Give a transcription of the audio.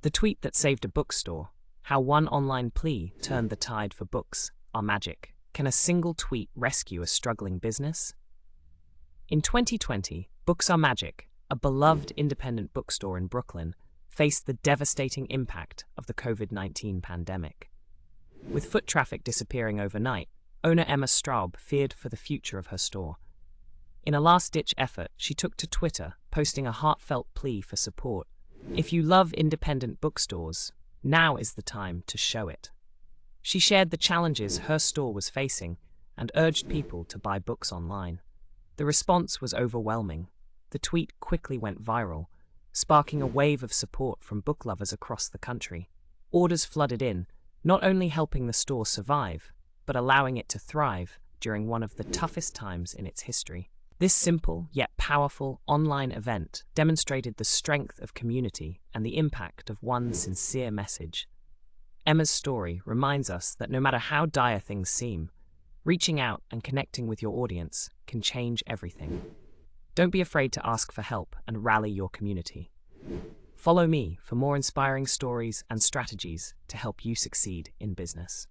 The tweet that saved a bookstore, how one online plea turned the tide for books, are magic. Can a single tweet rescue a struggling business? In 2020, Books Are Magic, a beloved independent bookstore in Brooklyn, faced the devastating impact of the COVID-19 pandemic. With foot traffic disappearing overnight, owner Emma Straub feared for the future of her store. In a last-ditch effort, she took to Twitter, posting a heartfelt plea for support. If you love independent bookstores, now is the time to show it. She shared the challenges her store was facing and urged people to buy books online. The response was overwhelming. The tweet quickly went viral, sparking a wave of support from book lovers across the country. Orders flooded in, not only helping the store survive, but allowing it to thrive during one of the toughest times in its history. This simple yet powerful online event demonstrated the strength of community and the impact of one sincere message. Emma's story reminds us that no matter how dire things seem, reaching out and connecting with your audience can change everything. Don't be afraid to ask for help and rally your community. Follow me for more inspiring stories and strategies to help you succeed in business.